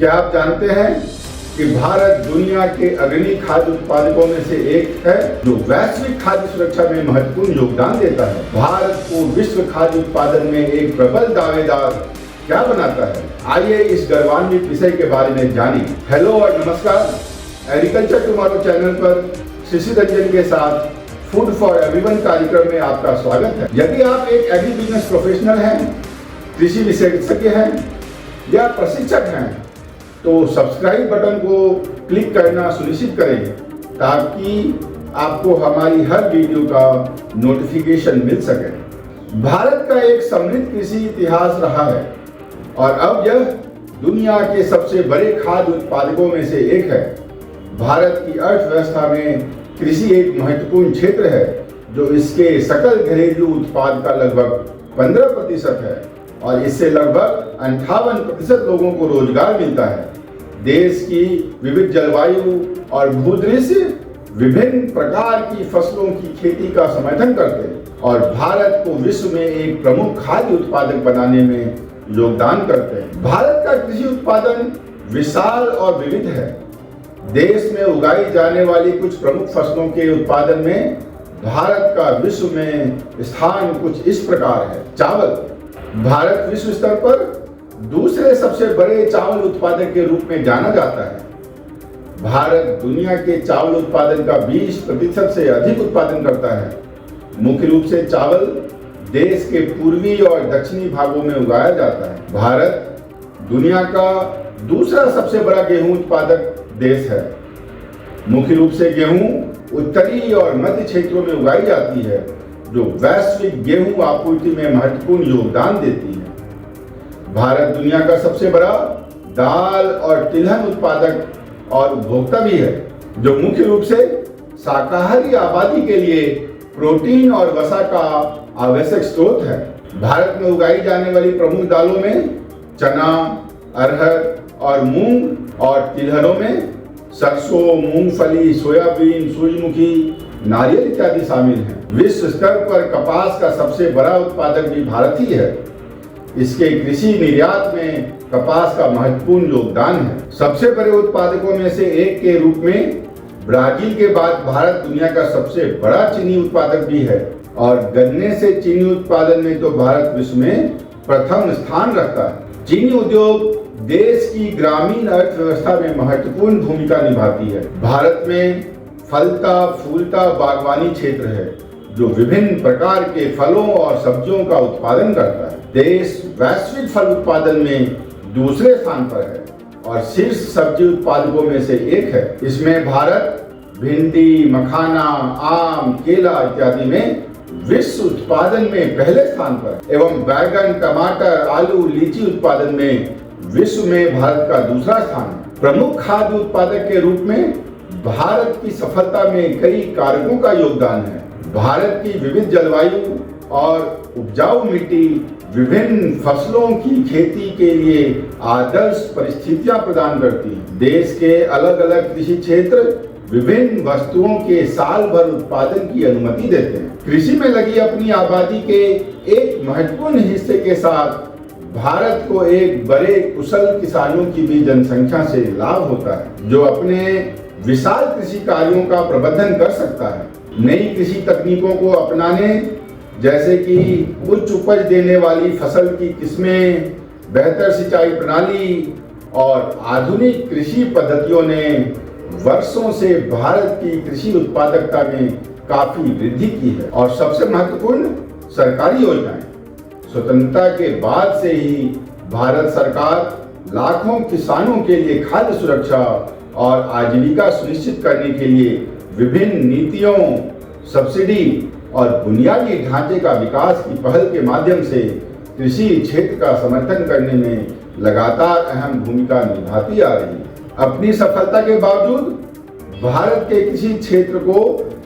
क्या आप जानते हैं कि भारत दुनिया के अग्रणी खाद्य उत्पादकों में से एक है जो वैश्विक खाद्य सुरक्षा में महत्वपूर्ण योगदान देता है। भारत को विश्व खाद्य उत्पादन में एक प्रबल दावेदार क्या बनाता है? आइए इस गौरवान्वित विषय के बारे में जानें। हेलो और नमस्कार, एग्रीकल्चर टुमारो चैनल पर शशि रंजन के साथ फूड फॉर एवरीवन कार्यक्रम में आपका स्वागत है। यदि आप एक एग्री बिजनेस प्रोफेशनल हैं, कृषि विशेषज्ञ हैं या प्रशिक्षक हैं तो सब्सक्राइब बटन को क्लिक करना सुनिश्चित करें ताकि आपको हमारी हर वीडियो का नोटिफिकेशन मिल सके। भारत का एक समृद्ध कृषि इतिहास रहा है और अब यह दुनिया के सबसे बड़े खाद्य उत्पादकों में से एक है। भारत की अर्थव्यवस्था में कृषि एक महत्वपूर्ण क्षेत्र है जो इसके सकल घरेलू उत्पाद का लगभग 15% है और इससे लगभग 58% लोगों को रोजगार मिलता है। देश की विविध जलवायु और भूदृश्य विभिन्न प्रकार की फसलों की खेती का समर्थन करते हैं और भारत को विश्व में एक प्रमुख खाद्य उत्पादक बनाने में योगदान करते हैं। भारत का कृषि उत्पादन विशाल और विविध है। देश में उगाई जाने वाली कुछ प्रमुख फसलों के उत्पादन में भारत का विश्व में स्थान कुछ इस प्रकार है। चावल, भारत विश्व स्तर पर दूसरे सबसे बड़े चावल उत्पादक के रूप में जाना जाता है। भारत दुनिया के चावल उत्पादन का 20% से अधिक उत्पादन करता है। मुख्य रूप से चावल देश के पूर्वी और दक्षिणी भागों में उगाया जाता है। भारत दुनिया का दूसरा सबसे बड़ा गेहूं उत्पादक देश है। मुख्य रूप से गेहूं उत्तरी और मध्य क्षेत्रों में उगाई जाती है जो वैश्विक गेहूं आपूर्ति में महत्वपूर्ण योगदान देती है। भारत दुनिया का सबसे बड़ा दाल और तिलहन उत्पादक और उपभोक्ता भी है जो मुख्य रूप से शाकाहारी आबादी के लिए प्रोटीन और वसा का आवश्यक स्रोत है। भारत में उगाई जाने वाली प्रमुख दालों में चना, अरहर और मूंग और तिलहनों में सरसों, मूंगफली, सोयाबीन, सूरजमुखी, नारियल इत्यादि शामिल हैं। विश्व स्तर पर कपास का सबसे बड़ा उत्पादक भी भारत ही है। इसके कृषि निर्यात में कपास का महत्वपूर्ण योगदान है। सबसे बड़े उत्पादकों में से एक के रूप में ब्राजील के बाद भारत दुनिया का सबसे बड़ा चीनी उत्पादक भी है और गन्ने से चीनी उत्पादन में तो भारत विश्व में प्रथम स्थान रखता है। चीनी उद्योग देश की ग्रामीण अर्थव्यवस्था में महत्वपूर्ण भूमिका निभाती है। भारत में फलता फूलता बागवानी क्षेत्र है जो विभिन्न प्रकार के फलों और सब्जियों का उत्पादन करता है। देश वैश्विक फल उत्पादन में दूसरे स्थान पर है और शीर्ष सब्जी उत्पादकों में से एक है। इसमें भारत भिंडी, मखाना, आम, केला इत्यादि में विश्व उत्पादन में पहले स्थान पर एवं बैगन, टमाटर, आलू, लीची उत्पादन में विश्व में भारत का दूसरा स्थान है। प्रमुख खाद्य उत्पादक के रूप में भारत की सफलता में कई कारकों का योगदान है। भारत की विविध जलवायु और उपजाऊ मिट्टी विभिन्न फसलों की खेती के लिए आदर्श परिस्थितियां प्रदान करती हैं। देश के अलग अलग कृषि क्षेत्र विभिन्न वस्तुओं के साल भर उत्पादन की अनुमति देते हैं। कृषि में लगी अपनी आबादी के एक महत्वपूर्ण हिस्से के साथ भारत को एक बड़े कुशल किसानों की भी जनसंख्या से लाभ होता है जो अपने विशाल कृषि कार्यों का प्रबंधन कर सकता है। नई कृषि तकनीकों को अपनाने जैसे कि उच्च उपज देने वाली फसल की किस्में, बेहतर सिंचाई प्रणाली और आधुनिक कृषि पद्धतियों ने वर्षों से भारत की कृषि उत्पादकता में काफी वृद्धि की है। और सबसे महत्वपूर्ण सरकारी योजनाएं। स्वतंत्रता के बाद से ही भारत सरकार लाखों किसानों के लिए खाद्य सुरक्षा और आजीविका सुनिश्चित करने के लिए विभिन्न नीतियों, सब्सिडी और बुनियादी ढांचे का विकास की पहल के माध्यम से कृषि क्षेत्र का समर्थन करने में लगातार अहम भूमिका निभाती आ रही है। अपनी सफलता के बावजूद भारत के कृषि क्षेत्र को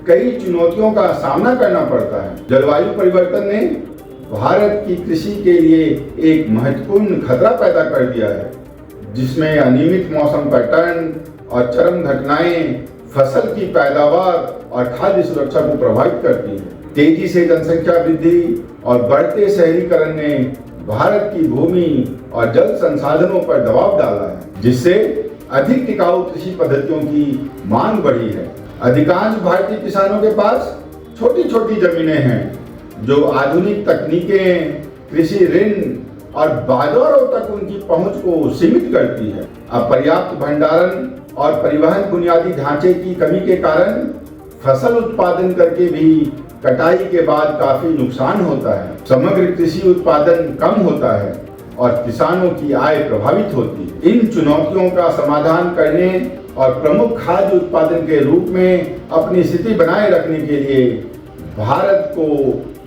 कई चुनौतियों का सामना करना पड़ता है। जलवायु परिवर्तन ने भारत की कृषि के लिए एक महत्वपूर्ण खतरा पैदा कर दिया है जिसमें अनियमित मौसम पैटर्न और चरम घटनाएं फसल की पैदावार और खाद्य सुरक्षा को प्रभावित करती है। तेजी से जनसंख्या वृद्धि और बढ़ते शहरीकरण ने भारत की भूमि और जल संसाधनों पर दबाव डाला है, जिससे अधिक टिकाऊ कृषि पद्धतियों की मांग बढ़ी है। अधिकांश भारतीय किसानों के पास छोटी छोटी जमीनें हैं, जो आधुनिक तकनीकें, कृषि ऋण और बाजारों तक उनकी पहुंच को सीमित करती है। अपर्याप्त भंडारण और परिवहन बुनियादी ढांचे की कमी के कारण फसल उत्पादन करके भी कटाई के बाद काफी नुकसान होता है। समग्र कृषि उत्पादन कम होता है और किसानों की आय प्रभावित होती है। इन चुनौतियों का समाधान करने और प्रमुख खाद्य उत्पादन के रूप में अपनी स्थिति बनाए रखने के लिए भारत को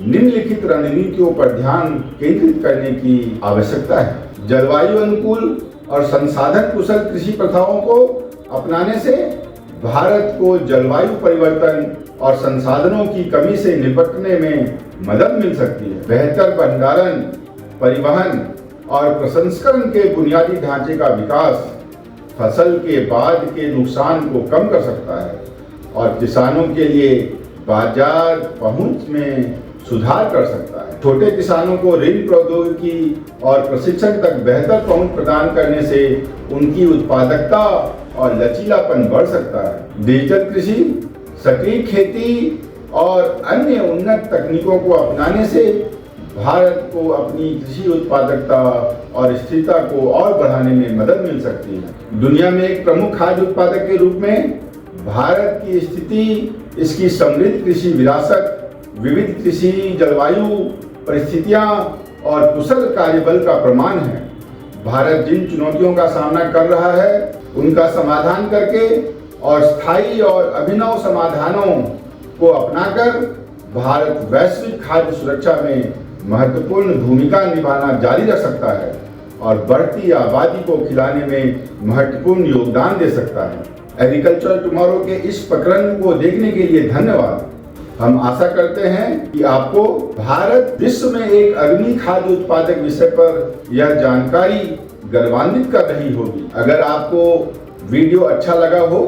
निम्नलिखित रणनीतियों पर ध्यान केंद्रित करने की आवश्यकता है। जलवायु अनुकूल और संसाधन कुशल कृषि प्रथाओं को अपनाने से भारत को जलवायु परिवर्तन और संसाधनों की कमी से निपटने में मदद मिल सकती है। बेहतर भंडारण, परिवहन और प्रसंस्करण के बुनियादी ढांचे का विकास फसल के बाद के नुकसान को कम कर सकता है और किसानों के लिए बाजार पहुंच में सुधार कर सकता है। छोटे किसानों को ऋण, प्रौद्योगिकी और प्रशिक्षण तक बेहतर पहुंच प्रदान करने से उनकी उत्पादकता और लचीलापन बढ़ सकता है। डिजिटल कृषि, सटीक खेती और अन्य उन्नत तकनीकों को अपनाने से भारत को अपनी कृषि उत्पादकता और स्थिरता को और बढ़ाने में मदद मिल सकती है। दुनिया में एक प्रमुख खाद्य उत्पादक के रूप में भारत की स्थिति इसकी समृद्ध कृषि विरासत, विविध कृषि जलवायु परिस्थितियां और कुशल कार्यबल का प्रमाण है। भारत जिन चुनौतियों का सामना कर रहा है, उनका समाधान करके और स्थायी और अभिनव समाधानों को अपनाकर भारत वैश्विक खाद्य सुरक्षा में महत्वपूर्ण भूमिका निभाना जारी रख सकता है और बढ़ती आबादी को खिलाने में महत्वपूर्ण योगदान दे सकता है। एग्रीकल्चर टुमारो के इस प्रकरण को देखने के लिए धन्यवाद। हम आशा करते हैं कि आपको भारत विश्व में एक अग्रणी खाद्य उत्पादक विषय पर यह जानकारी गौरवान्वित कर रही होगी। अगर आपको वीडियो अच्छा लगा हो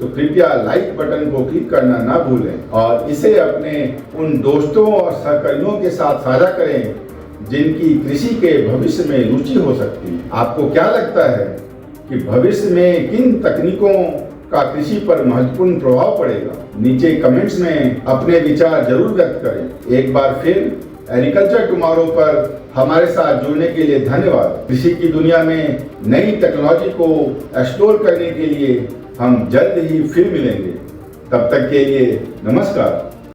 तो कृपया लाइक बटन को क्लिक करना ना भूलें और इसे अपने उन दोस्तों और सहकर्मियों के साथ साझा करें जिनकी कृषि के भविष्य में रुचि हो सकती है। आपको क्या लगता है कि भविष्य में किन तकनीकों का कृषि पर महत्वपूर्ण प्रभाव पड़ेगा? नीचे कमेंट्स में अपने विचार जरूर व्यक्त करें। एक बार फिर एग्रीकल्चर टुमारो पर हमारे साथ जुड़ने के लिए धन्यवाद। कृषि की दुनिया में नई टेक्नोलॉजी को एक्सप्लोर करने के लिए हम जल्द ही फिर मिलेंगे। तब तक के लिए नमस्कार।